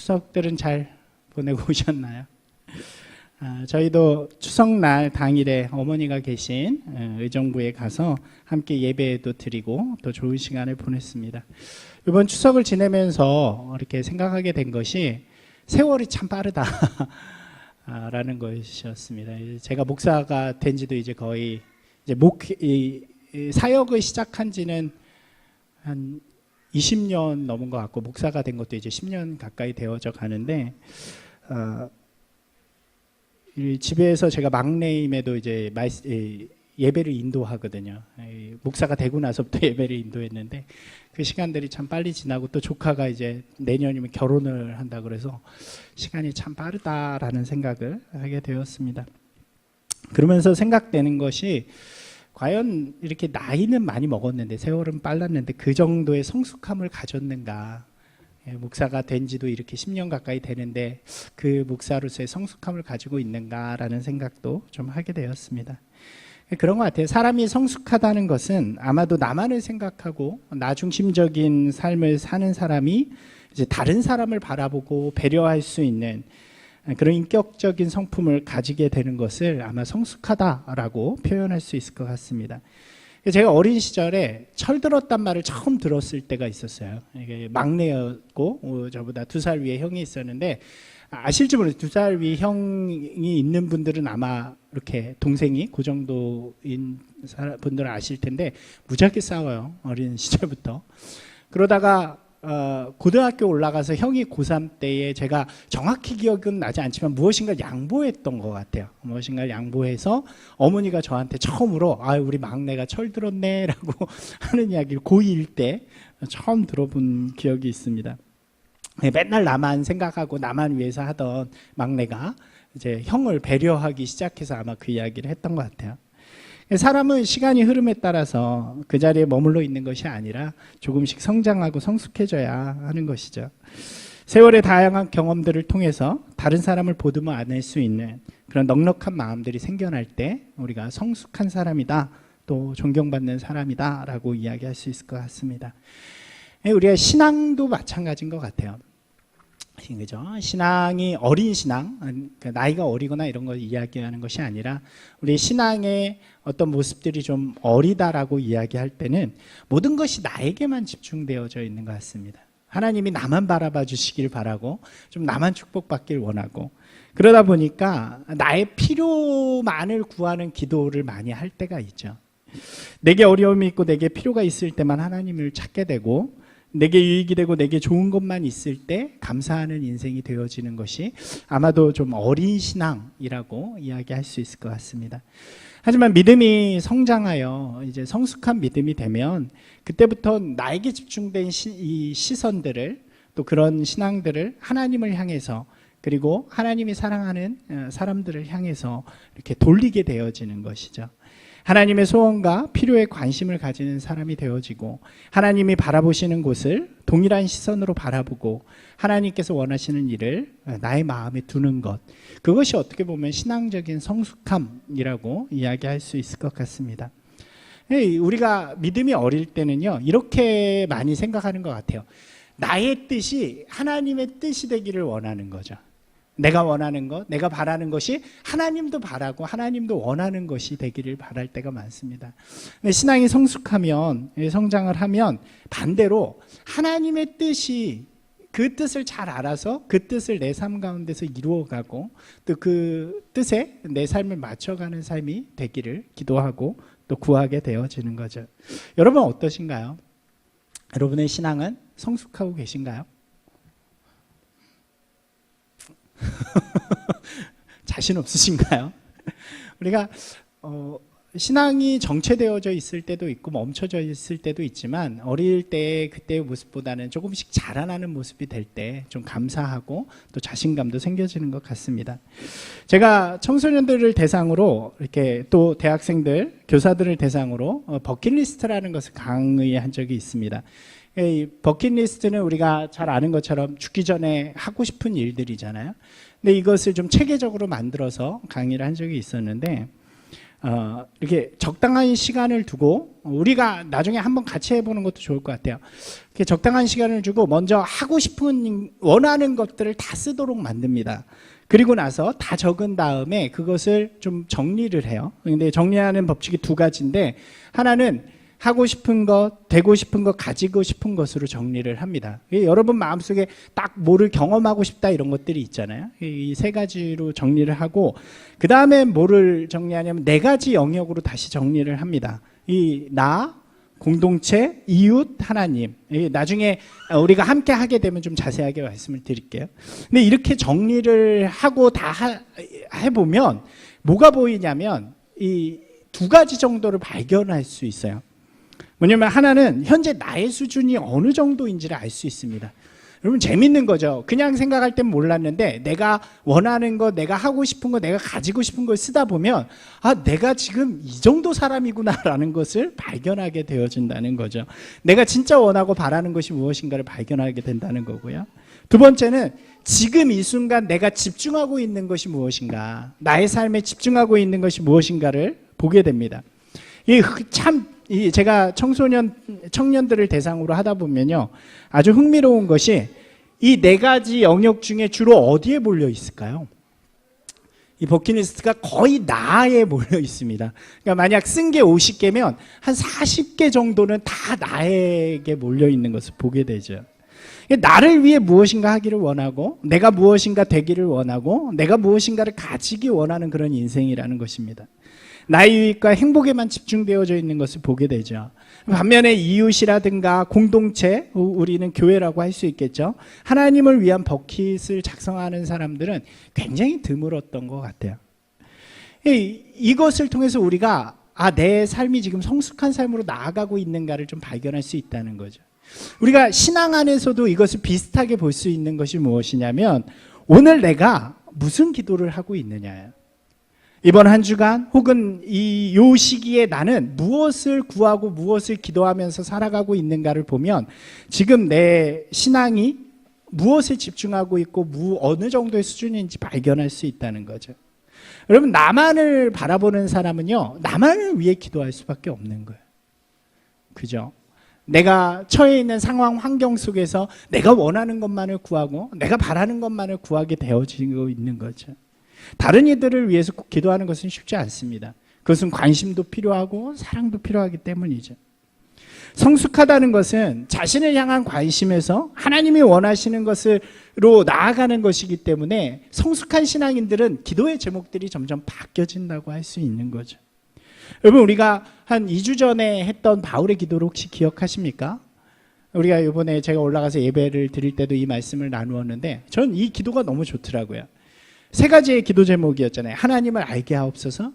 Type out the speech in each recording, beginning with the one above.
추석들은 잘 보내고 오셨나요? 저희도 추석날 당일에 어머니가 계신 의정부에 가서 함께 예배도 드리고 또 좋은 시간을 보냈습니다. 이번 추석을 지내면서 이렇게 생각하게 된 것이 세월이 참 빠르다 라는 것이었습니다. 제가 목사가 된 지도 이제 거의 이제 사역을 시작한 지는 한 20년 넘은 것 같고, 목사가 된 것도 이제 10년 가까이 되어져 가는데, 집에서 제가 막내임에도 이제 예배를 인도하거든요. 목사가 되고 나서부터 예배를 인도했는데 그 시간들이 참 빨리 지나고, 또 조카가 이제 내년이면 결혼을 한다 그래서 시간이 참 빠르다라는 생각을 하게 되었습니다. 그러면서 생각되는 것이, 과연 이렇게 나이는 많이 먹었는데 세월은 빨랐는데 그 정도의 성숙함을 가졌는가. 목사가 된 지도 이렇게 10년 가까이 되는데 그 목사로서의 성숙함을 가지고 있는가라는 생각도 좀 하게 되었습니다. 그런 것 같아요. 사람이 성숙하다는 것은 아마도 나만을 생각하고 나 중심적인 삶을 사는 사람이 이제 다른 사람을 바라보고 배려할 수 있는 그런 인격적인 성품을 가지게 되는 것을 아마 성숙하다라고 표현할 수 있을 것 같습니다. 제가 어린 시절에 철들었단 말을 처음 들었을 때가 있었어요. 이게 막내였고 저보다 2살 위에 형이 있었는데, 아실지 모르겠어요. 2살 위에 형이 있는 분들은 아마 이렇게 동생이 그 정도인 분들은 아실 텐데 무지하게 싸워요, 어린 시절부터. 그러다가 고등학교 올라가서 형이 고3 때에 제가 정확히 기억은 나지 않지만 무엇인가 양보했던 것 같아요. 무엇인가 양보해서 어머니가 저한테 처음으로 우리 막내가 철들었네 라고 하는 이야기를 고2일 때 처음 들어본 기억이 있습니다. 맨날 나만 생각하고 나만 위해서 하던 막내가 이제 형을 배려하기 시작해서 아마 그 이야기를 했던 것 같아요. 사람은 시간이 흐름에 따라서 그 자리에 머물러 있는 것이 아니라 조금씩 성장하고 성숙해져야 하는 것이죠. 세월의 다양한 경험들을 통해서 다른 사람을 보듬어 안을 수 있는 그런 넉넉한 마음들이 생겨날 때 우리가 성숙한 사람이다, 또 존경받는 사람이다 라고 이야기할 수 있을 것 같습니다. 우리가 신앙도 마찬가지인 것 같아요. 그죠? 신앙이 어린 신앙, 나이가 어리거나 이런 걸 이야기하는 것이 아니라 우리 신앙의 어떤 모습들이 좀 어리다라고 이야기할 때는 모든 것이 나에게만 집중되어져 있는 것 같습니다. 하나님이 나만 바라봐 주시길 바라고, 좀 나만 축복받길 원하고, 그러다 보니까 나의 필요만을 구하는 기도를 많이 할 때가 있죠. 내게 어려움이 있고 내게 필요가 있을 때만 하나님을 찾게 되고, 내게 유익이 되고 내게 좋은 것만 있을 때 감사하는 인생이 되어지는 것이 아마도 좀 어린 신앙이라고 이야기할 수 있을 것 같습니다. 하지만 믿음이 성장하여 이제 성숙한 믿음이 되면 그때부터 나에게 집중된 이 시선들을, 또 그런 신앙들을 하나님을 향해서, 그리고 하나님이 사랑하는 사람들을 향해서 이렇게 돌리게 되어지는 것이죠. 하나님의 소원과 필요에 관심을 가지는 사람이 되어지고, 하나님이 바라보시는 곳을 동일한 시선으로 바라보고 하나님께서 원하시는 일을 나의 마음에 두는 것, 그것이 어떻게 보면 신앙적인 성숙함이라고 이야기할 수 있을 것 같습니다. 우리가 믿음이 어릴 때는요, 이렇게 많이 생각하는 것 같아요. 나의 뜻이 하나님의 뜻이 되기를 원하는 거죠. 내가 원하는 것, 내가 바라는 것이 하나님도 바라고 하나님도 원하는 것이 되기를 바랄 때가 많습니다. 근데 신앙이 성숙하면, 성장을 하면 반대로 하나님의 뜻이, 그 뜻을 잘 알아서 그 뜻을 내 삶 가운데서 이루어가고, 또 그 뜻에 내 삶을 맞춰가는 삶이 되기를 기도하고 또 구하게 되어지는 거죠. 여러분 어떠신가요? 여러분의 신앙은 성숙하고 계신가요? 자신 없으신가요? 우리가 신앙이 정체되어져 있을 때도 있고 멈춰져 있을 때도 있지만, 어릴 때 그때의 모습보다는 조금씩 자라나는 모습이 될 때 좀 감사하고 또 자신감도 생겨지는 것 같습니다. 제가 청소년들을 대상으로, 이렇게 또 대학생들, 교사들을 대상으로 버킷리스트라는 것을 강의한 적이 있습니다. 이 버킷리스트는 우리가 잘 아는 것처럼 죽기 전에 하고 싶은 일들이잖아요. 근데 이것을 좀 체계적으로 만들어서 강의를 한 적이 있었는데, 이렇게 적당한 시간을 두고 우리가 나중에 한번 같이 해보는 것도 좋을 것 같아요. 이렇게 적당한 시간을 주고 먼저 하고 싶은 원하는 것들을 다 쓰도록 만듭니다. 그리고 나서 다 적은 다음에 그것을 좀 정리를 해요. 근데 정리하는 법칙이 두 가지인데 하나는 하고 싶은 것, 되고 싶은 것, 가지고 싶은 것으로 정리를 합니다. 여러분 마음속에 딱 뭐를 경험하고 싶다 이런 것들이 있잖아요. 이 세 가지로 정리를 하고 그 다음에 뭐를 정리하냐면 네 가지 영역으로 다시 정리를 합니다. 이 나, 공동체, 이웃, 하나님. 나중에 우리가 함께 하게 되면 좀 자세하게 말씀을 드릴게요. 근데 이렇게 정리를 하고 다 해보면 뭐가 보이냐면 이 두 가지 정도를 발견할 수 있어요. 뭐냐면 하나는 현재 나의 수준이 어느 정도인지를 알 수 있습니다. 여러분 재밌는 거죠. 그냥 생각할 땐 몰랐는데 내가 원하는 거, 내가 하고 싶은 거, 내가 가지고 싶은 걸 쓰다 보면 내가 지금 이 정도 사람이구나라는 것을 발견하게 되어진다는 거죠. 내가 진짜 원하고 바라는 것이 무엇인가를 발견하게 된다는 거고요. 두 번째는 지금 이 순간 내가 집중하고 있는 것이 무엇인가, 나의 삶에 집중하고 있는 것이 무엇인가를 보게 됩니다. 이게 참 제가 청년들을 대상으로 하다 보면요, 아주 흥미로운 것이 이 네 가지 영역 중에 주로 어디에 몰려 있을까요? 이 버킷리스트가 거의 나에 몰려 있습니다. 그러니까 만약 쓴 게 50개면 한 40개 정도는 다 나에게 몰려 있는 것을 보게 되죠. 나를 위해 무엇인가 하기를 원하고, 내가 무엇인가 되기를 원하고, 내가 무엇인가를 가지기 원하는 그런 인생이라는 것입니다. 나의 유익과 행복에만 집중되어져 있는 것을 보게 되죠. 반면에 이웃이라든가 공동체, 우리는 교회라고 할 수 있겠죠. 하나님을 위한 버킷을 작성하는 사람들은 굉장히 드물었던 것 같아요. 이것을 통해서 우리가 내 삶이 지금 성숙한 삶으로 나아가고 있는가를 좀 발견할 수 있다는 거죠. 우리가 신앙 안에서도 이것을 비슷하게 볼 수 있는 것이 무엇이냐면 오늘 내가 무슨 기도를 하고 있느냐예요. 이번 한 주간 혹은 요 시기에 나는 무엇을 구하고 무엇을 기도하면서 살아가고 있는가를 보면 지금 내 신앙이 무엇에 집중하고 있고 어느 정도의 수준인지 발견할 수 있다는 거죠. 여러분 나만을 바라보는 사람은요, 나만을 위해 기도할 수밖에 없는 거예요. 그죠? 내가 처해 있는 상황 환경 속에서 내가 원하는 것만을 구하고 내가 바라는 것만을 구하게 되어지고 있는 거죠. 다른 이들을 위해서 꼭 기도하는 것은 쉽지 않습니다. 그것은 관심도 필요하고 사랑도 필요하기 때문이죠. 성숙하다는 것은 자신을 향한 관심에서 하나님이 원하시는 것으로 나아가는 것이기 때문에 성숙한 신앙인들은 기도의 제목들이 점점 바뀌어진다고 할 수 있는 거죠. 여러분 우리가 한 2주 전에 했던 바울의 기도를 혹시 기억하십니까? 우리가 이번에 제가 올라가서 예배를 드릴 때도 이 말씀을 나누었는데 전 이 기도가 너무 좋더라고요. 세 가지의 기도 제목이었잖아요. 하나님을 알게 하옵소서,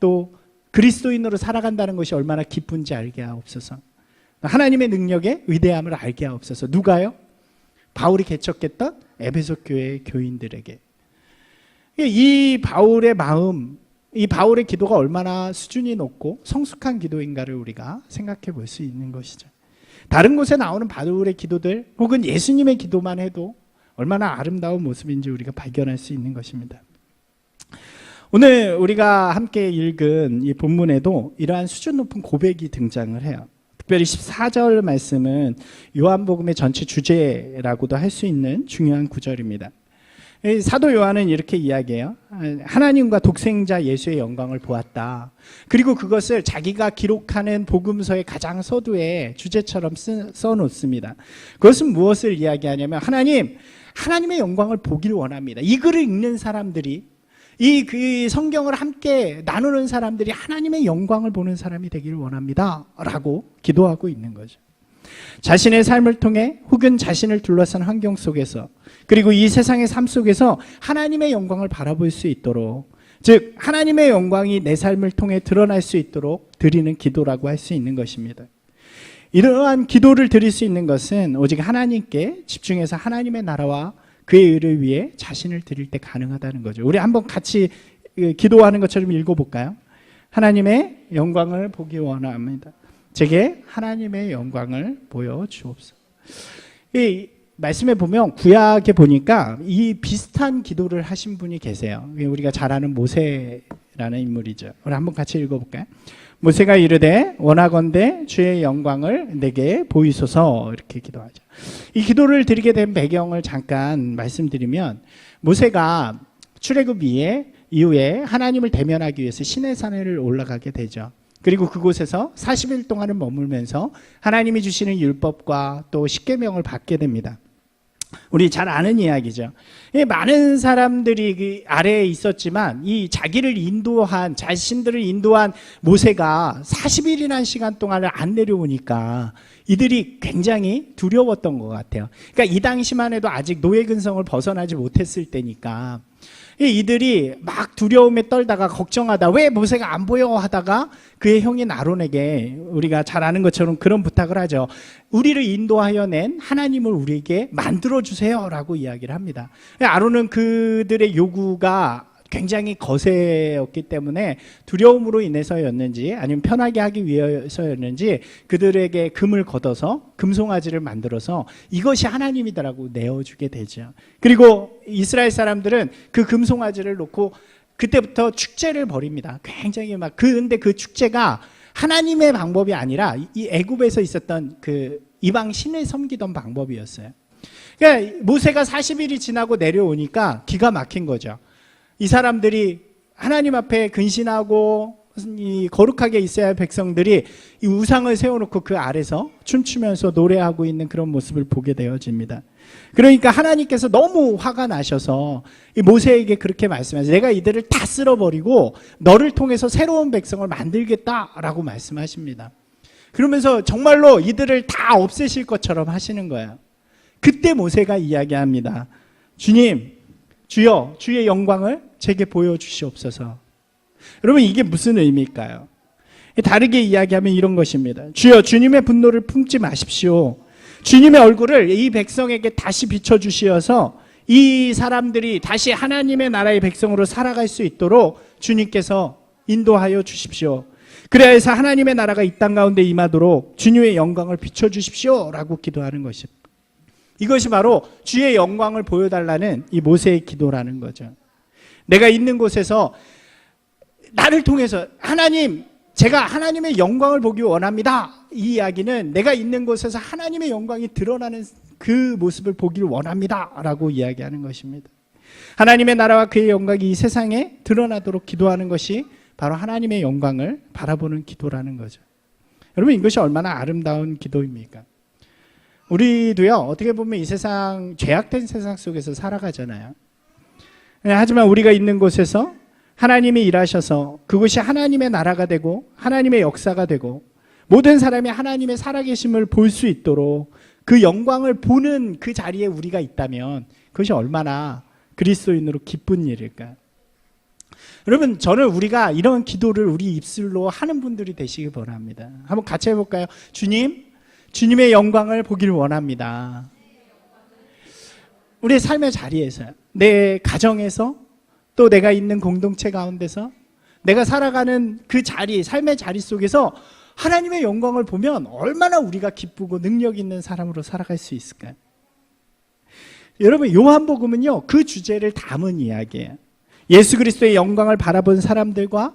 또 그리스도인으로 살아간다는 것이 얼마나 기쁜지 알게 하옵소서, 하나님의 능력의 위대함을 알게 하옵소서. 누가요? 바울이 개척했던 에베소 교회의 교인들에게. 이 바울의 마음, 이 바울의 기도가 얼마나 수준이 높고 성숙한 기도인가를 우리가 생각해 볼 수 있는 것이죠. 다른 곳에 나오는 바울의 기도들 혹은 예수님의 기도만 해도 얼마나 아름다운 모습인지 우리가 발견할 수 있는 것입니다. 오늘 우리가 함께 읽은 이 본문에도 이러한 수준 높은 고백이 등장을 해요. 특별히 14절 말씀은 요한복음의 전체 주제라고도 할 수 있는 중요한 구절입니다. 사도 요한은 이렇게 이야기해요. 하나님과 독생자 예수의 영광을 보았다. 그리고 그것을 자기가 기록하는 복음서의 가장 서두에 주제처럼 써놓습니다. 그것은 무엇을 이야기하냐면 하나님의 영광을 보기를 원합니다. 이 글을 읽는 사람들이, 그 성경을 함께 나누는 사람들이 하나님의 영광을 보는 사람이 되기를 원합니다 라고 기도하고 있는 거죠. 자신의 삶을 통해 혹은 자신을 둘러싼 환경 속에서, 그리고 이 세상의 삶 속에서 하나님의 영광을 바라볼 수 있도록, 즉 하나님의 영광이 내 삶을 통해 드러날 수 있도록 드리는 기도라고 할 수 있는 것입니다. 이러한 기도를 드릴 수 있는 것은 오직 하나님께 집중해서 하나님의 나라와 그의 의를 위해 자신을 드릴 때 가능하다는 거죠. 우리 한번 같이 기도하는 것처럼 읽어볼까요? 하나님의 영광을 보기 원합니다. 제게 하나님의 영광을 보여주옵소서. 이 말씀에 보면 구약에 보니까 이 비슷한 기도를 하신 분이 계세요. 우리가 잘 아는 모세라고 라는 인물이죠. 우리 한번 같이 읽어볼까요? 모세가 이르되 원하건대 주의 영광을 내게 보이소서, 이렇게 기도하죠. 이 기도를 드리게 된 배경을 잠깐 말씀드리면, 모세가 출애굽 이후에 하나님을 대면하기 위해서 시내산을 올라가게 되죠. 그리고 그곳에서 40일 동안을 머물면서 하나님이 주시는 율법과 또 십계명을 받게 됩니다. 우리 잘 아는 이야기죠. 많은 사람들이 그 아래에 있었지만 이 자신들을 인도한 모세가 40일이라는 시간 동안을 안 내려오니까 이들이 굉장히 두려웠던 것 같아요. 그러니까 이 당시만 해도 아직 노예 근성을 벗어나지 못했을 때니까 이들이 막 두려움에 떨다가 걱정하다, 왜 모세가 안 보여 하다가 그의 형인 아론에게, 우리가 잘 아는 것처럼 그런 부탁을 하죠. 우리를 인도하여 낸 하나님을 우리에게 만들어 주세요라고 이야기를 합니다. 아론은 그들의 요구가 굉장히 거세였기 때문에 두려움으로 인해서였는지 아니면 편하게 하기 위해서였는지 그들에게 금을 걷어서 금송아지를 만들어서 이것이 하나님이다라고 내어주게 되죠. 그리고 이스라엘 사람들은 그 금송아지를 놓고 그때부터 축제를 벌입니다. 굉장히 근데 그 축제가 하나님의 방법이 아니라 이 애굽에서 있었던 그 이방 신을 섬기던 방법이었어요. 그러니까 모세가 40일이 지나고 내려오니까 기가 막힌 거죠. 이 사람들이 하나님 앞에 근신하고 이 거룩하게 있어야 할 백성들이 이 우상을 세워놓고 그 아래서 춤추면서 노래하고 있는 그런 모습을 보게 되어집니다. 그러니까 하나님께서 너무 화가 나셔서 이 모세에게 그렇게 말씀하세요. 내가 이들을 다 쓸어버리고 너를 통해서 새로운 백성을 만들겠다라고 말씀하십니다. 그러면서 정말로 이들을 다 없애실 것처럼 하시는 거예요. 그때 모세가 이야기합니다. 주여, 주의 영광을 제게 보여주시옵소서. 여러분, 이게 무슨 의미일까요? 다르게 이야기하면 이런 것입니다. 주여, 주님의 분노를 품지 마십시오. 주님의 얼굴을 이 백성에게 다시 비춰주시어서 이 사람들이 다시 하나님의 나라의 백성으로 살아갈 수 있도록 주님께서 인도하여 주십시오. 그래야 해서 하나님의 나라가 이 땅 가운데 임하도록 주님의 영광을 비춰주십시오 라고 기도하는 것입니다. 이것이 바로 주의 영광을 보여달라는 이 모세의 기도라는 거죠. 내가 있는 곳에서 나를 통해서 제가 하나님의 영광을 보기 원합니다. 이 이야기는 내가 있는 곳에서 하나님의 영광이 드러나는 그 모습을 보기를 원합니다 라고 이야기하는 것입니다. 하나님의 나라와 그의 영광이 이 세상에 드러나도록 기도하는 것이 바로 하나님의 영광을 바라보는 기도라는 거죠. 여러분, 이것이 얼마나 아름다운 기도입니까? 우리도요, 어떻게 보면 이 세상, 죄악된 세상 속에서 살아가잖아요. 하지만 우리가 있는 곳에서 하나님이 일하셔서 그곳이 하나님의 나라가 되고 하나님의 역사가 되고 모든 사람이 하나님의 살아계심을 볼 수 있도록 그 영광을 보는 그 자리에 우리가 있다면 그것이 얼마나 그리스도인으로 기쁜 일일까요? 여러분, 저는 우리가 이런 기도를 우리 입술로 하는 분들이 되시기 바랍니다. 한번 같이 해볼까요? 주님의 영광을 보기를 원합니다. 우리의 삶의 자리에서, 내 가정에서, 또 내가 있는 공동체 가운데서, 내가 살아가는 그 자리, 삶의 자리 속에서 하나님의 영광을 보면 얼마나 우리가 기쁘고 능력 있는 사람으로 살아갈 수 있을까요? 여러분, 요한복음은요, 그 주제를 담은 이야기예요. 예수 그리스도의 영광을 바라본 사람들과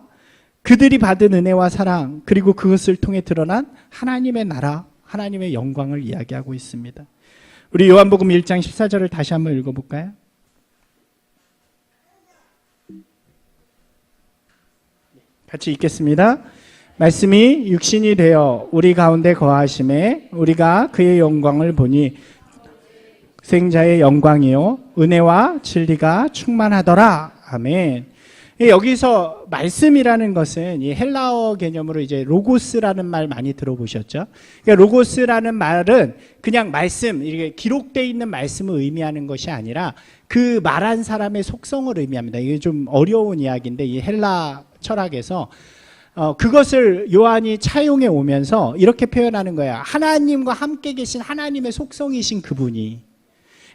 그들이 받은 은혜와 사랑, 그리고 그것을 통해 드러난 하나님의 나라, 하나님의 영광을 이야기하고 있습니다. 우리 요한복음 1장 14절을 다시 한번 읽어볼까요? 같이 읽겠습니다. 말씀이 육신이 되어 우리 가운데 거하심에 우리가 그의 영광을 보니 생자의 영광이요 은혜와 진리가 충만하더라. 아멘. 여기서 말씀이라는 것은 이 헬라어 개념으로 이제 로고스라는 말 많이 들어보셨죠? 그러니까 로고스라는 말은 그냥 말씀, 이렇게 기록되어 있는 말씀을 의미하는 것이 아니라 그 말한 사람의 속성을 의미합니다. 이게 좀 어려운 이야기인데 이 헬라 철학에서 그것을 요한이 차용해 오면서 이렇게 표현하는 거예요. 하나님과 함께 계신 하나님의 속성이신 그분이,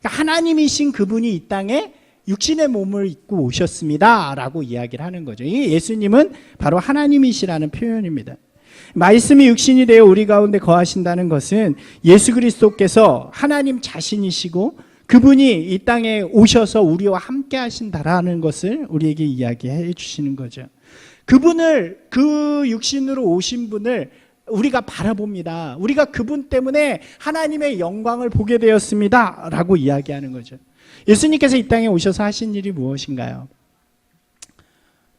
그러니까 하나님이신 그분이 이 땅에 육신의 몸을 입고 오셨습니다 라고 이야기를 하는 거죠. 이 예수님은 바로 하나님이시라는 표현입니다. 말씀이 육신이 되어 우리 가운데 거하신다는 것은 예수 그리스도께서 하나님 자신이시고 그분이 이 땅에 오셔서 우리와 함께 하신다라는 것을 우리에게 이야기해 주시는 거죠. 그분을, 그 육신으로 오신 분을 우리가 바라봅니다. 우리가 그분 때문에 하나님의 영광을 보게 되었습니다 라고 이야기하는 거죠. 예수님께서 이 땅에 오셔서 하신 일이 무엇인가요?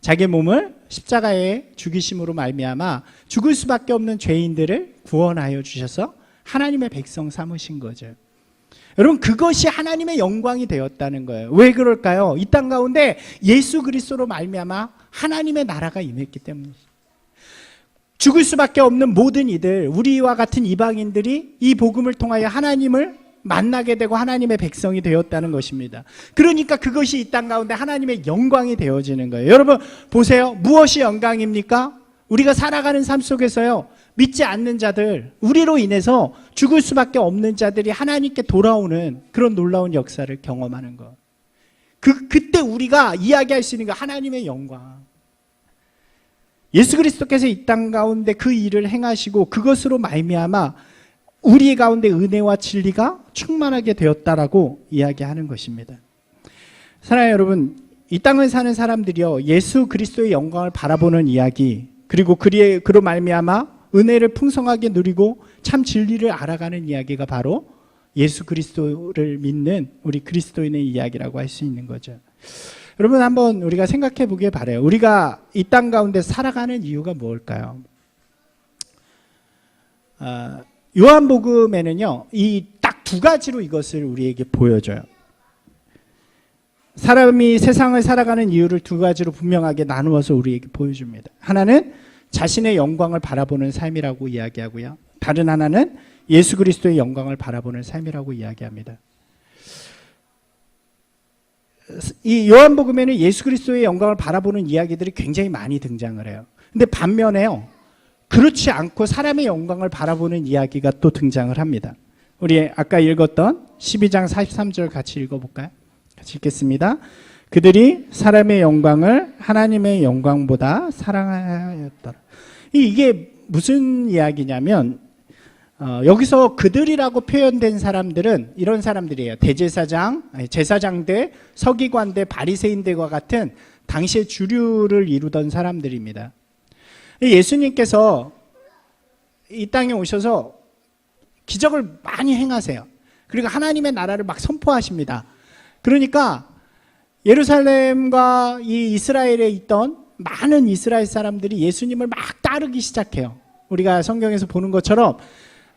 자기 몸을 십자가에 죽이심으로 말미암아 죽을 수밖에 없는 죄인들을 구원하여 주셔서 하나님의 백성 삼으신 거죠. 여러분, 그것이 하나님의 영광이 되었다는 거예요. 왜 그럴까요? 이 땅 가운데 예수 그리스도로 말미암아 하나님의 나라가 임했기 때문이죠. 죽을 수밖에 없는 모든 이들, 우리와 같은 이방인들이 이 복음을 통하여 하나님을 만나게 되고 하나님의 백성이 되었다는 것입니다. 그러니까 그것이 이 땅 가운데 하나님의 영광이 되어지는 거예요. 여러분 보세요. 무엇이 영광입니까? 우리가 살아가는 삶 속에서요, 믿지 않는 자들, 우리로 인해서 죽을 수밖에 없는 자들이 하나님께 돌아오는 그런 놀라운 역사를 경험하는 것. 그때 우리가 이야기할 수 있는 거, 하나님의 영광. 예수 그리스도께서 이 땅 가운데 그 일을 행하시고 그것으로 말미암아 우리 가운데 은혜와 진리가 충만하게 되었다라고 이야기하는 것입니다. 사랑하는 여러분, 이 땅을 사는 사람들이요, 예수 그리스도의 영광을 바라보는 이야기, 그리고 그로 말미암아 은혜를 풍성하게 누리고 참 진리를 알아가는 이야기가 바로 예수 그리스도를 믿는 우리 그리스도인의 이야기라고 할 수 있는 거죠. 여러분, 한번 우리가 생각해 보길 바라요. 우리가 이 땅 가운데 살아가는 이유가 무엇일까요? 요한복음에는요, 이 딱 두 가지로 이것을 우리에게 보여줘요. 사람이 세상을 살아가는 이유를 두 가지로 분명하게 나누어서 우리에게 보여줍니다. 하나는 자신의 영광을 바라보는 삶이라고 이야기하고요, 다른 하나는 예수 그리스도의 영광을 바라보는 삶이라고 이야기합니다. 이 요한복음에는 예수 그리스도의 영광을 바라보는 이야기들이 굉장히 많이 등장을 해요. 근데 반면에요, 그렇지 않고 사람의 영광을 바라보는 이야기가 또 등장을 합니다. 우리 아까 읽었던 12장 43절 같이 읽어볼까요? 같이 읽겠습니다. 그들이 사람의 영광을 하나님의 영광보다 사랑하였더라. 이게 무슨 이야기냐면, 여기서 그들이라고 표현된 사람들은 이런 사람들이에요. 대제사장, 제사장들, 서기관들, 바리새인들과 같은 당시의 주류를 이루던 사람들입니다. 예수님께서 이 땅에 오셔서 기적을 많이 행하세요. 그리고 하나님의 나라를 막 선포하십니다. 그러니까 예루살렘과 이 이스라엘에 있던 많은 이스라엘 사람들이 예수님을 막 따르기 시작해요. 우리가 성경에서 보는 것처럼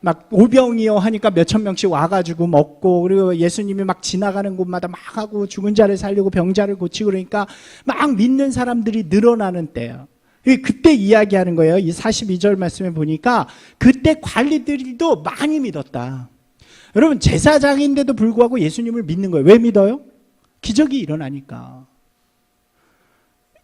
막 오병이어 하니까 몇천 명씩 와가지고 먹고, 그리고 예수님이 막 지나가는 곳마다 막 하고 죽은 자를 살리고 병자를 고치고, 그러니까 막 믿는 사람들이 늘어나는 때예요. 그때 이야기하는 거예요. 이 42절 말씀에 보니까 그때 관리들도 많이 믿었다. 여러분, 제사장인데도 불구하고 예수님을 믿는 거예요. 왜 믿어요? 기적이 일어나니까.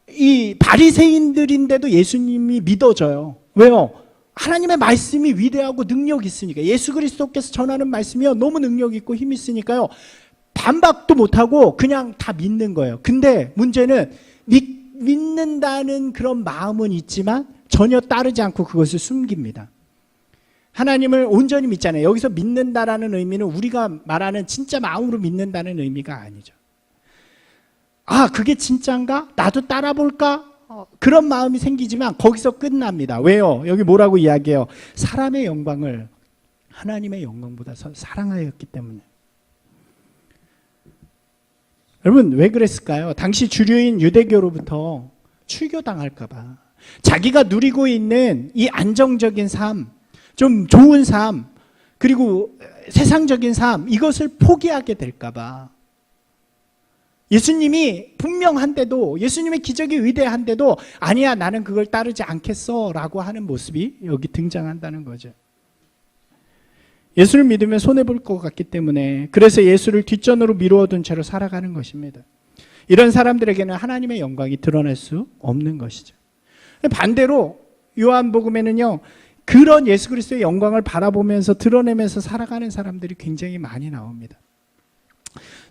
이 바리새인들인데도 예수님이 믿어져요. 왜요? 하나님의 말씀이 위대하고 능력이 있으니까. 예수 그리스도께서 전하는 말씀이요, 너무 능력이 있고 힘이 있으니까요, 반박도 못하고 그냥 다 믿는 거예요. 근데 문제는 믿는다는 그런 마음은 있지만 전혀 따르지 않고 그것을 숨깁니다. 하나님을 온전히 믿잖아요. 여기서 믿는다라는 의미는 우리가 말하는 진짜 마음으로 믿는다는 의미가 아니죠. 아, 그게 진짜인가? 나도 따라 볼까? 그런 마음이 생기지만 거기서 끝납니다. 왜요? 여기 뭐라고 이야기해요? 사람의 영광을 하나님의 영광보다 사랑하였기 때문에. 여러분, 왜 그랬을까요? 당시 주류인 유대교로부터 출교당할까 봐. 자기가 누리고 있는 이 안정적인 삶, 좀 좋은 삶, 그리고 세상적인 삶, 이것을 포기하게 될까 봐. 예수님이 분명한데도, 예수님의 기적이 위대한데도 아니야, 나는 그걸 따르지 않겠어 라고 하는 모습이 여기 등장한다는 거죠. 예수를 믿으면 손해볼 것 같기 때문에, 그래서 예수를 뒷전으로 미루어둔 채로 살아가는 것입니다. 이런 사람들에게는 하나님의 영광이 드러날 수 없는 것이죠. 반대로 요한복음에는요, 그런 예수 그리스도의 영광을 바라보면서 드러내면서 살아가는 사람들이 굉장히 많이 나옵니다.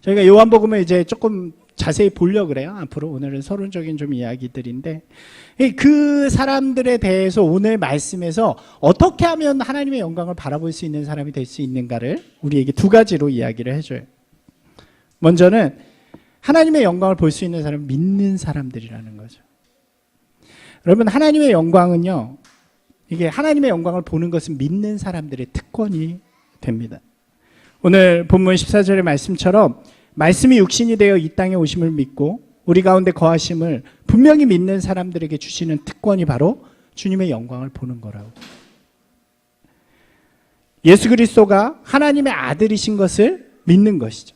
저희가 요한복음을 이제 조금 자세히 보려고 그래요. 앞으로 오늘은 서론적인 좀 이야기들인데, 그 사람들에 대해서 오늘 말씀에서 어떻게 하면 하나님의 영광을 바라볼 수 있는 사람이 될 수 있는가를 우리에게 두 가지로 이야기를 해줘요. 먼저는 하나님의 영광을 볼 수 있는 사람은 믿는 사람들이라는 거죠. 여러분, 하나님의 영광은요, 이게 하나님의 영광을 보는 것은 믿는 사람들의 특권이 됩니다. 오늘 본문 14절의 말씀처럼 말씀이 육신이 되어 이 땅에 오심을 믿고 우리 가운데 거하심을 분명히 믿는 사람들에게 주시는 특권이 바로 주님의 영광을 보는 거라고. 예수 그리스도가 하나님의 아들이신 것을 믿는 것이죠.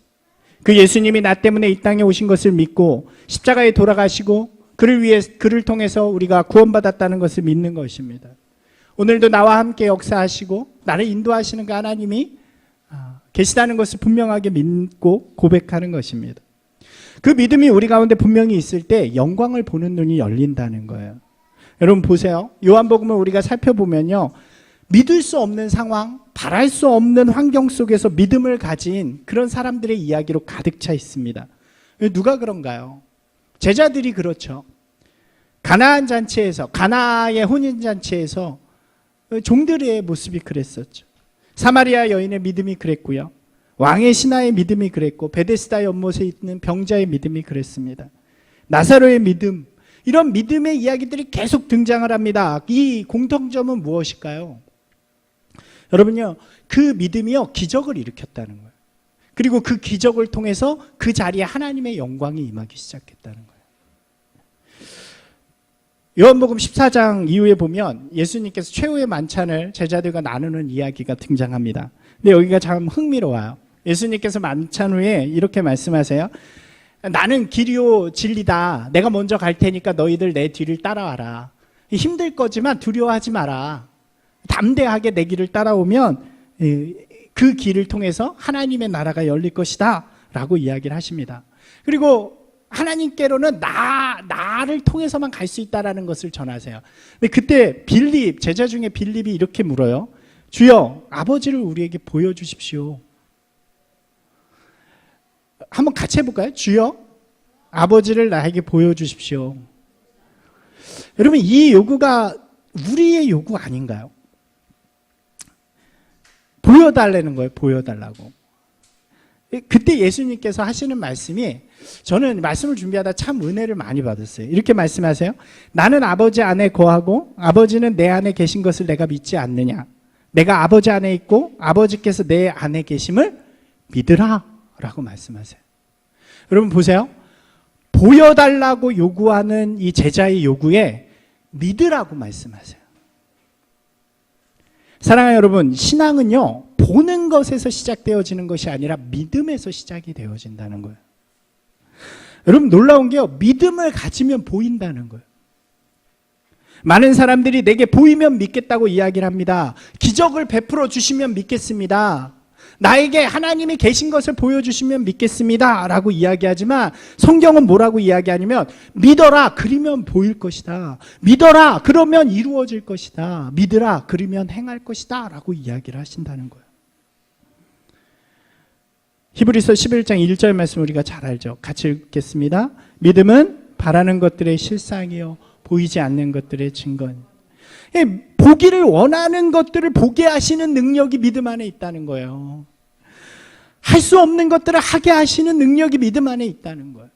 그 예수님이 나 때문에 이 땅에 오신 것을 믿고 십자가에 돌아가시고 그를 통해서 우리가 구원받았다는 것을 믿는 것입니다. 오늘도 나와 함께 역사하시고 나를 인도하시는 그 하나님이 계시다는 것을 분명하게 믿고 고백하는 것입니다. 그 믿음이 우리 가운데 분명히 있을 때 영광을 보는 눈이 열린다는 거예요. 여러분 보세요. 요한복음을 우리가 살펴보면요, 믿을 수 없는 상황, 바랄 수 없는 환경 속에서 믿음을 가진 그런 사람들의 이야기로 가득 차 있습니다. 누가 그런가요? 제자들이 그렇죠. 가나안 잔치에서, 가나의 혼인 잔치에서 종들의 모습이 그랬었죠. 사마리아 여인의 믿음이 그랬고요. 왕의 신하의 믿음이 그랬고, 베데스다 연못에 있는 병자의 믿음이 그랬습니다. 나사로의 믿음, 이런 믿음의 이야기들이 계속 등장을 합니다. 이 공통점은 무엇일까요? 여러분요, 그 믿음이요, 기적을 일으켰다는 거예요. 그리고 그 기적을 통해서 그 자리에 하나님의 영광이 임하기 시작했다는 거예요. 요한복음 14장 이후에 보면 예수님께서 최후의 만찬을 제자들과 나누는 이야기가 등장합니다. 근데 여기가 참 흥미로워요. 예수님께서 만찬 후에 이렇게 말씀하세요. 나는 길이요 진리다. 내가 먼저 갈 테니까 너희들 내 뒤를 따라와라. 힘들 거지만 두려워하지 마라. 담대하게 내 길을 따라오면 그 길을 통해서 하나님의 나라가 열릴 것이다 라고 이야기를 하십니다. 그리고 하나님께로는 나를 통해서만 갈 수 있다는 것을 전하세요. 근데 그때 빌립, 제자 중에 빌립이 이렇게 물어요. 주여, 아버지를 우리에게 보여주십시오. 한번 같이 해볼까요? 주여, 아버지를 나에게 보여주십시오. 여러분, 이 요구가 우리의 요구 아닌가요? 보여달라는 거예요. 보여달라고. 그때 예수님께서 하시는 말씀이, 저는 말씀을 준비하다 참 은혜를 많이 받았어요. 이렇게 말씀하세요. 나는 아버지 안에 거하고 아버지는 내 안에 계신 것을 내가 믿지 않느냐. 내가 아버지 안에 있고 아버지께서 내 안에 계심을 믿으라 라고 말씀하세요. 여러분 보세요. 보여달라고 요구하는 이 제자의 요구에 믿으라고 말씀하세요. 사랑하는 여러분, 신앙은요, 보는 것에서 시작되어지는 것이 아니라 믿음에서 시작이 되어진다는 거예요. 여러분 놀라운 게요, 믿음을 가지면 보인다는 거예요. 많은 사람들이 내게 보이면 믿겠다고 이야기를 합니다. 기적을 베풀어 주시면 믿겠습니다. 나에게 하나님이 계신 것을 보여주시면 믿겠습니다 라고 이야기하지만 성경은 뭐라고 이야기하냐면 믿어라, 그리면 보일 것이다. 믿어라, 그러면 이루어질 것이다. 믿으라, 그러면 행할 것이다 라고 이야기를 하신다는 거예요. 히브리서 11장 1절 말씀 우리가 잘 알죠. 같이 읽겠습니다. 믿음은 바라는 것들의 실상이요 보이지 않는 것들의 증거. 보기를 원하는 것들을 보게 하시는 능력이 믿음 안에 있다는 거예요. 할 수 없는 것들을 하게 하시는 능력이 믿음 안에 있다는 거예요.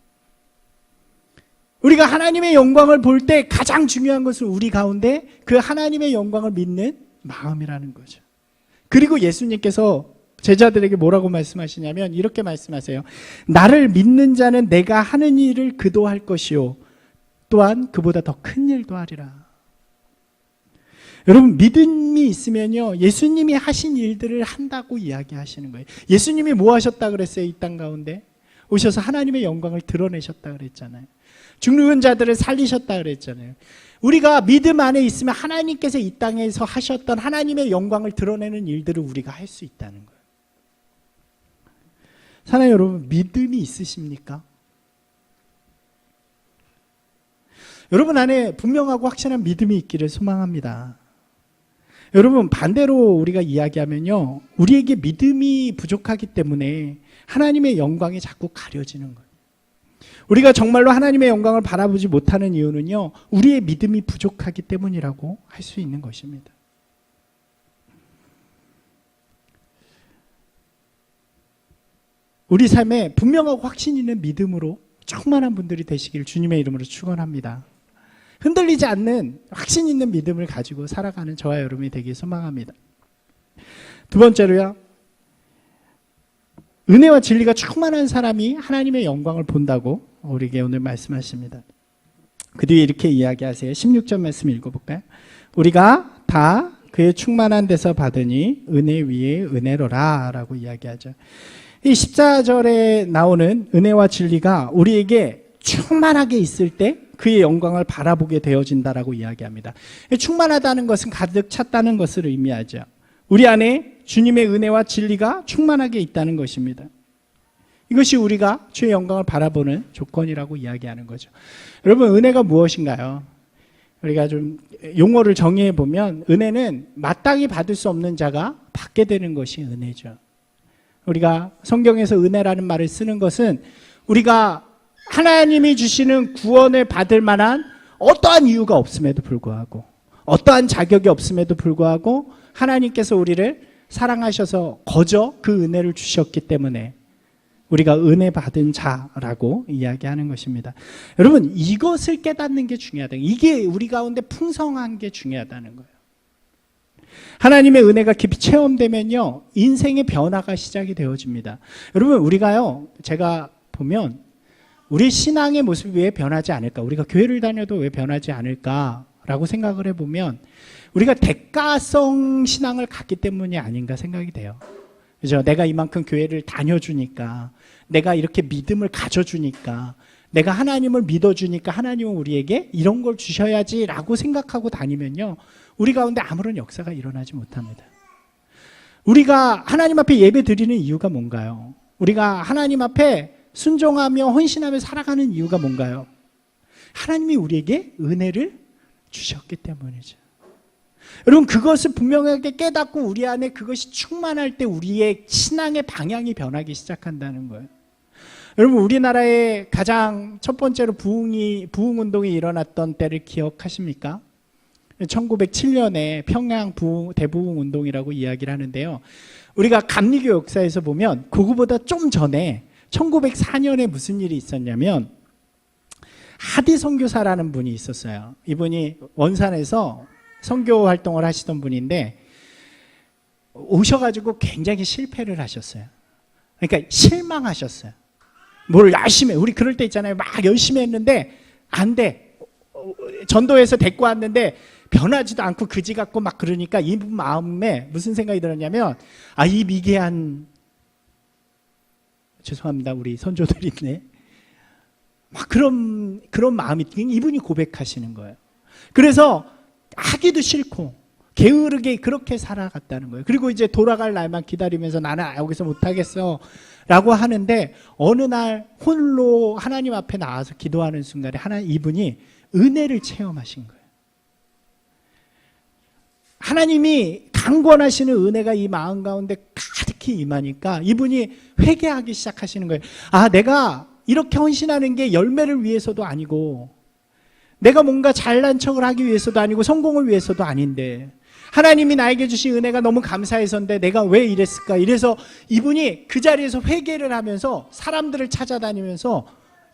우리가 하나님의 영광을 볼 때 가장 중요한 것은 우리 가운데 그 하나님의 영광을 믿는 마음이라는 거죠. 그리고 예수님께서 제자들에게 뭐라고 말씀하시냐면 이렇게 말씀하세요. 나를 믿는 자는 내가 하는 일을 그도 할 것이요 또한 그보다 더 큰 일도 하리라. 여러분 믿음이 있으면요, 예수님이 하신 일들을 한다고 이야기하시는 거예요. 예수님이 뭐 하셨다 그랬어요? 이 땅 가운데 오셔서 하나님의 영광을 드러내셨다 그랬잖아요. 죽는 자들을 살리셨다 그랬잖아요. 우리가 믿음 안에 있으면 하나님께서 이 땅에서 하셨던 하나님의 영광을 드러내는 일들을 우리가 할 수 있다는 거예요. 사랑하는 여러분, 믿음이 있으십니까? 여러분 안에 분명하고 확실한 믿음이 있기를 소망합니다. 여러분 반대로 우리가 이야기하면요, 우리에게 믿음이 부족하기 때문에 하나님의 영광이 자꾸 가려지는 거예요. 우리가 정말로 하나님의 영광을 바라보지 못하는 이유는요, 우리의 믿음이 부족하기 때문이라고 할 수 있는 것입니다. 우리 삶에 분명하고 확신 있는 믿음으로 충만한 분들이 되시길 주님의 이름으로 축원합니다. 흔들리지 않는 확신 있는 믿음을 가지고 살아가는 저와 여러분이 되길 소망합니다. 두 번째로요. 은혜와 진리가 충만한 사람이 하나님의 영광을 본다고 우리에게 오늘 말씀하십니다. 그 뒤에 이렇게 이야기하세요. 16절 말씀 읽어볼까요? 우리가 다 그의 충만한 데서 받으니 은혜 위에 은혜로라 라고 이야기하죠. 이 14절에 나오는 은혜와 진리가 우리에게 충만하게 있을 때 그의 영광을 바라보게 되어진다라고 이야기합니다. 충만하다는 것은 가득 찼다는 것을 의미하죠. 우리 안에 주님의 은혜와 진리가 충만하게 있다는 것입니다. 이것이 우리가 주의 영광을 바라보는 조건이라고 이야기하는 거죠. 여러분, 은혜가 무엇인가요? 우리가 좀 용어를 정의해 보면 은혜는 마땅히 받을 수 없는 자가 받게 되는 것이 은혜죠. 우리가 성경에서 은혜라는 말을 쓰는 것은 우리가 하나님이 주시는 구원을 받을 만한 어떠한 이유가 없음에도 불구하고, 어떠한 자격이 없음에도 불구하고 하나님께서 우리를 사랑하셔서 거저 그 은혜를 주셨기 때문에 우리가 은혜 받은 자라고 이야기하는 것입니다. 여러분, 이것을 깨닫는 게 중요하다. 이게 우리 가운데 풍성한 게 중요하다는 거예요. 하나님의 은혜가 깊이 체험되면요, 인생의 변화가 시작이 되어집니다. 여러분, 우리가요, 제가 보면 우리 신앙의 모습이 왜 변하지 않을까? 우리가 교회를 다녀도 왜 변하지 않을까라고 생각을 해보면 우리가 대가성 신앙을 갖기 때문이 아닌가 생각이 돼요. 그죠? 내가 이만큼 교회를 다녀주니까, 내가 이렇게 믿음을 가져주니까, 내가 하나님을 믿어주니까 하나님은 우리에게 이런 걸 주셔야지라고 생각하고 다니면요, 우리 가운데 아무런 역사가 일어나지 못합니다. 우리가 하나님 앞에 예배 드리는 이유가 뭔가요? 우리가 하나님 앞에 순종하며 헌신하며 살아가는 이유가 뭔가요? 하나님이 우리에게 은혜를 주셨기 때문이죠. 여러분, 그것을 분명하게 깨닫고 우리 안에 그것이 충만할 때 우리의 신앙의 방향이 변하기 시작한다는 거예요. 여러분, 우리나라의 가장 첫 번째로 부흥운동이 일어났던 때를 기억하십니까? 1907년에 평양 대부흥운동이라고 이야기를 하는데요. 우리가 감리교 역사에서 보면 그거보다 좀 전에 1904년에 무슨 일이 있었냐면 하디 선교사라는 분이 있었어요. 이분이 원산에서 선교 활동을 하시던 분인데 오셔가지고 굉장히 실패를 하셨어요. 그러니까 실망하셨어요. 뭘 열심히 해. 우리 그럴 때 있잖아요. 막 열심히 했는데 안 돼. 전도해서 데리고 왔는데 변하지도 않고 그지 같고 막 그러니까 이분 마음에 무슨 생각이 들었냐면, 아, 이 미개한, 죄송합니다, 우리 선조들인데 막 그런 마음이, 이분이 고백하시는 거예요. 그래서 하기도 싫고 게으르게 그렇게 살아갔다는 거예요. 그리고 이제 돌아갈 날만 기다리면서 나는 여기서 못하겠어 라고 하는데, 어느 날 홀로 하나님 앞에 나와서 기도하는 순간에 이분이 은혜를 체험하신 거예요. 하나님이 강권하시는 은혜가 이 마음 가운데 가득히 임하니까 이분이 회개하기 시작하시는 거예요. 아, 내가 이렇게 헌신하는 게 열매를 위해서도 아니고, 내가 뭔가 잘난 척을 하기 위해서도 아니고, 성공을 위해서도 아닌데, 하나님이 나에게 주신 은혜가 너무 감사해서인데 내가 왜 이랬을까? 이래서 이분이 그 자리에서 회개를 하면서 사람들을 찾아다니면서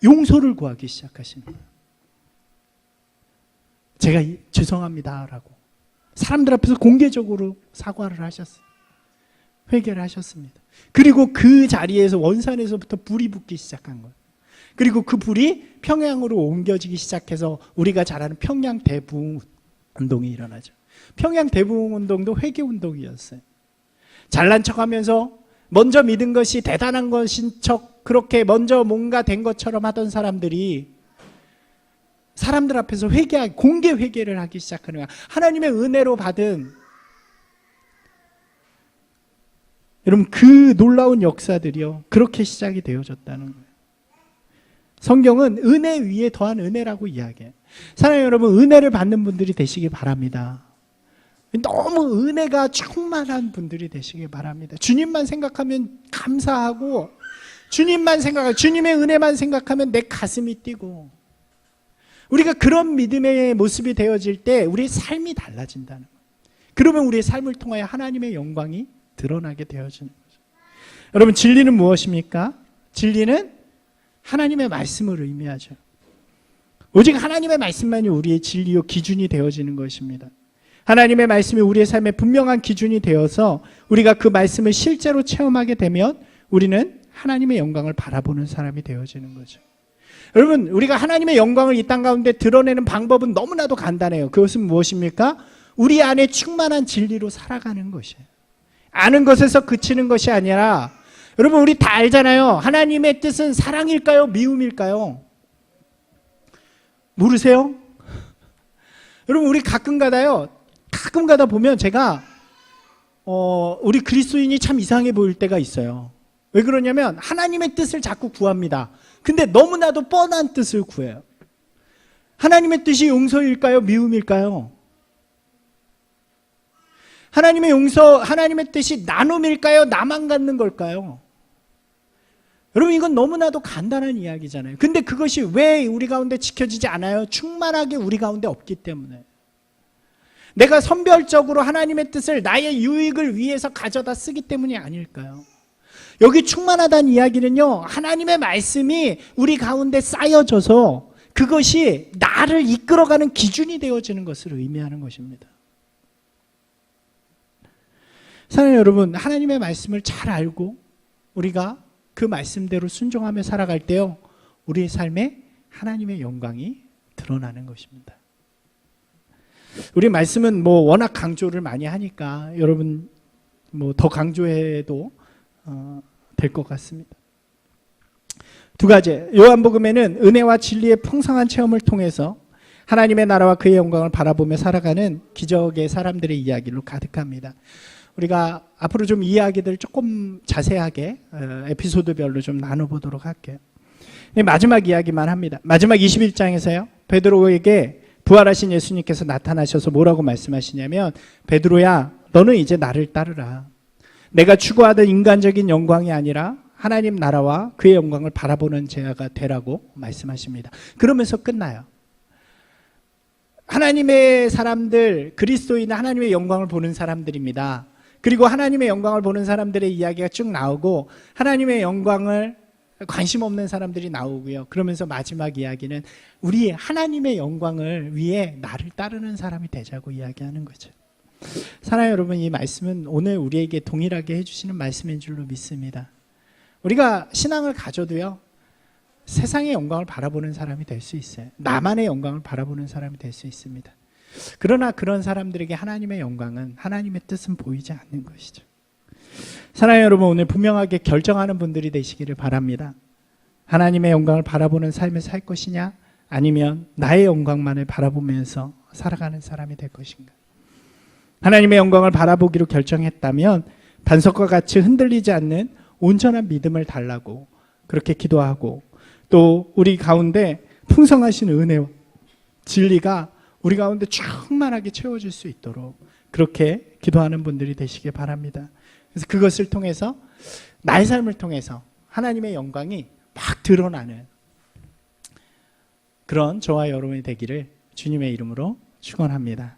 용서를 구하기 시작하십니다. 제가 죄송합니다라고 사람들 앞에서 공개적으로 사과를 하셨어요. 회개를 하셨습니다. 그리고 그 자리에서 원산에서부터 불이 붙기 시작한 거예요. 그리고 그 불이 평양으로 옮겨지기 시작해서 우리가 잘 아는 평양 대부흥 운동이 일어나죠. 평양 대부흥 운동도 회개 운동이었어요. 잘난 척하면서 먼저 믿은 것이 대단한 것인 척 그렇게 먼저 뭔가 된 것처럼 하던 사람들이 사람들 앞에서 공개 회개를 하기 시작하는 거야. 하나님의 은혜로 받은, 여러분, 그 놀라운 역사들이요, 그렇게 시작이 되어졌다는 거예요. 성경은 은혜 위에 더한 은혜라고 이야기해요. 사랑하는 여러분, 은혜를 받는 분들이 되시기 바랍니다. 너무 은혜가 충만한 분들이 되시기 바랍니다. 주님만 생각하면 감사하고, 주님의 은혜만 생각하면 내 가슴이 뛰고, 우리가 그런 믿음의 모습이 되어질 때 우리의 삶이 달라진다는 거예요. 그러면 우리의 삶을 통하여 하나님의 영광이 드러나게 되어지는 거죠. 여러분, 진리는 무엇입니까? 진리는 하나님의 말씀을 의미하죠. 오직 하나님의 말씀만이 우리의 진리요 기준이 되어지는 것입니다. 하나님의 말씀이 우리의 삶에 분명한 기준이 되어서 우리가 그 말씀을 실제로 체험하게 되면 우리는 하나님의 영광을 바라보는 사람이 되어지는 거죠. 여러분, 우리가 하나님의 영광을 이 땅 가운데 드러내는 방법은 너무나도 간단해요. 그것은 무엇입니까? 우리 안에 충만한 진리로 살아가는 것이에요. 아는 것에서 그치는 것이 아니라, 여러분 우리 다 알잖아요. 하나님의 뜻은 사랑일까요? 미움일까요? 모르세요? 여러분 우리 가끔 가다 보면 제가 우리 그리스도인이 참 이상해 보일 때가 있어요. 왜 그러냐면 하나님의 뜻을 자꾸 구합니다. 근데 너무나도 뻔한 뜻을 구해요. 하나님의 뜻이 용서일까요? 미움일까요? 하나님의 뜻이 나눔일까요? 나만 갖는 걸까요? 여러분 이건 너무나도 간단한 이야기잖아요. 근데 그것이 왜 우리 가운데 지켜지지 않아요? 충만하게 우리 가운데 없기 때문에. 내가 선별적으로 하나님의 뜻을 나의 유익을 위해서 가져다 쓰기 때문이 아닐까요? 여기 충만하다는 이야기는요, 하나님의 말씀이 우리 가운데 쌓여져서 그것이 나를 이끌어가는 기준이 되어지는 것을 의미하는 것입니다. 사랑하는 여러분, 하나님의 말씀을 잘 알고 우리가 그 말씀대로 순종하며 살아갈 때요, 우리의 삶에 하나님의 영광이 드러나는 것입니다. 우리 말씀은 워낙 강조를 많이 하니까 여러분 더 강조해도 될 것 같습니다. 두 가지, 요한복음에는 은혜와 진리의 풍성한 체험을 통해서 하나님의 나라와 그의 영광을 바라보며 살아가는 기적의 사람들의 이야기로 가득합니다. 우리가 앞으로 좀 이야기들 조금 자세하게 에피소드별로 좀 나눠보도록 할게요. 마지막 이야기만 합니다. 마지막 21장에서요, 베드로에게 부활하신 예수님께서 나타나셔서 뭐라고 말씀하시냐면, 베드로야, 너는 이제 나를 따르라. 내가 추구하던 인간적인 영광이 아니라 하나님 나라와 그의 영광을 바라보는 자가 되라고 말씀하십니다. 그러면서 끝나요. 하나님의 사람들, 그리스도인은 하나님의 영광을 보는 사람들입니다. 그리고 하나님의 영광을 보는 사람들의 이야기가 쭉 나오고, 하나님의 영광을 관심 없는 사람들이 나오고요. 그러면서 마지막 이야기는 우리 하나님의 영광을 위해 나를 따르는 사람이 되자고 이야기하는 거죠. 사랑하는 여러분, 이 말씀은 오늘 우리에게 동일하게 해주시는 말씀인 줄로 믿습니다. 우리가 신앙을 가져도요, 세상의 영광을 바라보는 사람이 될 수 있어요. 나만의 영광을 바라보는 사람이 될 수 있습니다. 그러나 그런 사람들에게 하나님의 영광은, 하나님의 뜻은 보이지 않는 것이죠. 사랑하는 여러분, 오늘 분명하게 결정하는 분들이 되시기를 바랍니다. 하나님의 영광을 바라보는 삶을 살 것이냐, 아니면 나의 영광만을 바라보면서 살아가는 사람이 될 것인가. 하나님의 영광을 바라보기로 결정했다면 반석과 같이 흔들리지 않는 온전한 믿음을 달라고 그렇게 기도하고, 또 우리 가운데 풍성하신 은혜와 진리가 우리 가운데 충만하게 채워질 수 있도록 그렇게 기도하는 분들이 되시길 바랍니다. 그래서 그것을 통해서, 나의 삶을 통해서 하나님의 영광이 막 드러나는 그런 저와 여러분이 되기를 주님의 이름으로 축원합니다.